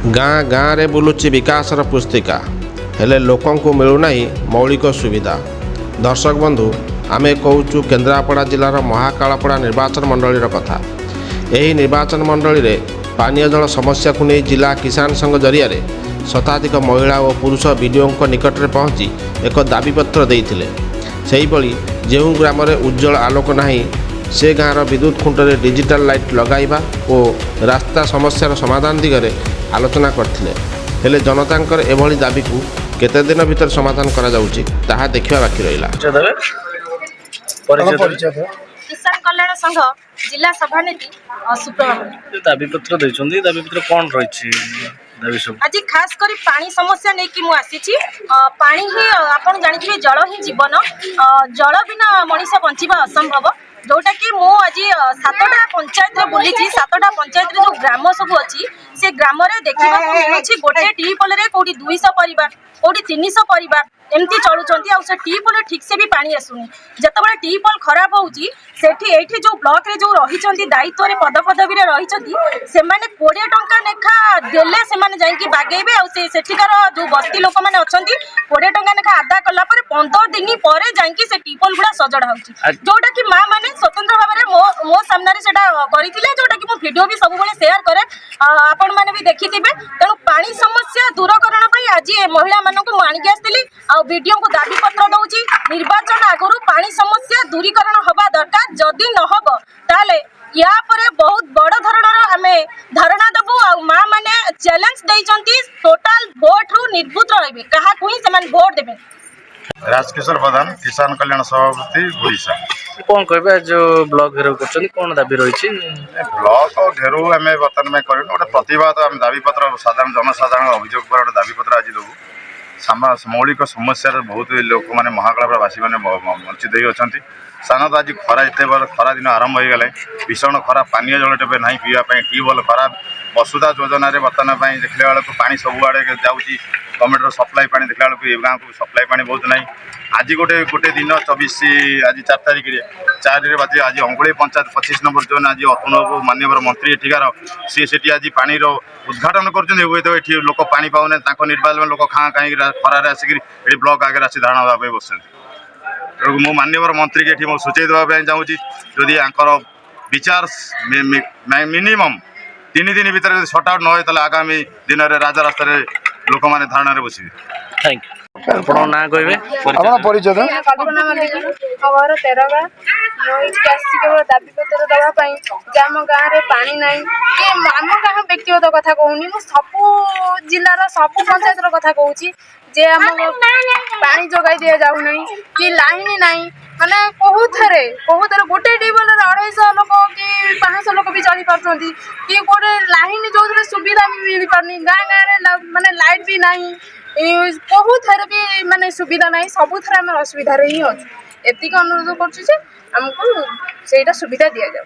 गाँ गाँ रे बुलुची विकासर पुस्तिका हेले लोकंकु मिलुनाही मौलिक सुविधा। दर्शक बंधु आमे कहूचु केन्द्रापड़ा जिलार महाकालपड़ा निर्वाचन मंडलीर कथा। यही निर्वाचन मंडली रे पानीय जल समस्या को नहीं जिला किसान संघ जरिया शताधिक महिला और पुरुष वीडियो निकट में पहुँची एक दाबीपत्र देइथिले। सेहीभଳି ଯେଉଁ ଗ୍ରାମରେ ଉଜ୍ଜଳ ଆଲୋକ ନାହିଁ ସେ ଗାଁର ବିଦ୍ୟୁତ ଖୁଣ୍ଟରେ ଡିଜିଟାଲ ଲାଇଟ୍ ଲଗାଇବା ଓ ରାସ୍ତା ସମସ୍ୟାର ସମାଧାନ ଦିଗରେ ଆଲୋଚନା କରିଥିଲେ। ହେଲେ ଜନତାଙ୍କର ଏଭଳି ଦାବିକୁ କେତେ ଦିନ ଭିତରେ ସମାଧାନ କରାଯାଉଛି ତାହା ଦେଖିବା ବାକି ରହିଲା। किसान कल्याण संघ जिला सभानेत्री सुप्रभात दाबीपत्र देइछन्ती। दाबीपत्र कोन रहिछि दाबी सब आज खास करी पानी समस्या नहीं कि मुझे पानी ही आपन जानिथिबे जल ही जीवन जल बिना मनीष बंचिबा असंभव जोटा कि मु आज 7टा पंचायत रे बुली 7टा पंचायत रे जो ग्राम सब अच्छी से ग्राम रे देखा मिलुछि गोटे टीपल रे कोडी 200 परिवार कोडी 300 परिवार एमती चलुचंती आ से टीपल ठीक से भी पानी आसुनी। जतबे टीपल खराब होउची सेठी एठी जो ब्लॉक रे जो रहिचंती दायित्व रे पद पदवी रे रहिचंती से माने 20 टंका नेखा देले से माने जाई कि बागेबे आ से सेठिकार जो बस्ती लोक माने अछंती 20 टंका नेखा आदा कला पर 15 दिन परे जाई कि से टीपल गुडा सजड़ा होउची जोटा कि मां माने स्वतंत्र भाबरे मो सामने रे सेटा करिथिले जोटा कि मो वीडियो भी सब बेले शेयर करे आपण माने भी देखिथिबे। तेनु पानी समस्या दूरकरण पई आज ए महिला मानकु मानि के आस्तिली आ वीडियो को दाबी पत्र दउची निर्वाचन आगुरु पानी समस्या दूरीकरण हबा दरकार। जदि न हबो ताले या परे बहुत बड़ धरणर आमे धारणा दबु आ मां माने चैलेंज दैचंती टोटल वोट रु निर्भूत रहबे कहा कोई समान वोट देबे। राजकिशोर प्रधान किसान कल्याण सभापति ओडिशा। कोन कहबे जो ब्लॉक घेराव करछन कोन दाबी रहिछि ब्लॉक घेराव आमे वर्तमान में करनु ओटा प्रतिवाद आमे दाबी पत्र साधारण जनसाधारण अभियोग पर ओटा दाबी पत्र आज दबु। मौलिक समस्या बहुत लोक मैंने महाकालवासी मैंने वंचित अच्छा साधारणतः आज खरा एत खरा दिन आरंभ हो गला भीषण खरा पानी जल टे ना पीवाई ट्यूबवेल खराब वसुधा योजना बर्तमान देखला बेलू पा सब आड़े जाऊँगी गवर्नमेंट सप्लाई पा देखला बेलू गाँव को सप्लाई पा बहुत ना। आज गोटे दिन 24 आज 4 तारिख 4 बाजी आज अंगुड़ी पंचायत 25 नंबर जोन आज अतुल माननीय मंत्री एठिकार सी से आज पानी उद्घाटन कर लोक पा पाने निर्वाचन लोक खाँ कहीं खरार आसिक ब्लॉक आगे आसी धारणा देवाई बस मो माननीय मंत्री के ये सूचई देवाई चाहूँगी जदि विचार मिनिमम 3 दिन भर सट आउट न हो आगामी दिन में राजरास्त लोक मैंने धारणा बसबे। Thank you. आपन ना कहबे परिचय कल्पना मल्लिक घर तेरगा केवल दाबी पत्र दवाई आम गाँव में पानी ना कि आम गाँव व्यक्तिगत कथा कहूनी सबू जिलार सबू पंचायत कथा कहूँ जे आम पानी जगाई दि जाऊना कि लाइन ना माने कहूथे गोटे ट्यूबवेल 250 लोक कि 500 लोक भी चली पार्टी कि गोटे लाइन जो सुविधा भी मिल पारनी गाँ गाँव माने लाइट भी ना कहूथे भी माने सुविधा ना सबुथ आम असुविधा ही अच्छे एतिक अनुरोध करुँ आमको से सुविधा दि जाऊ।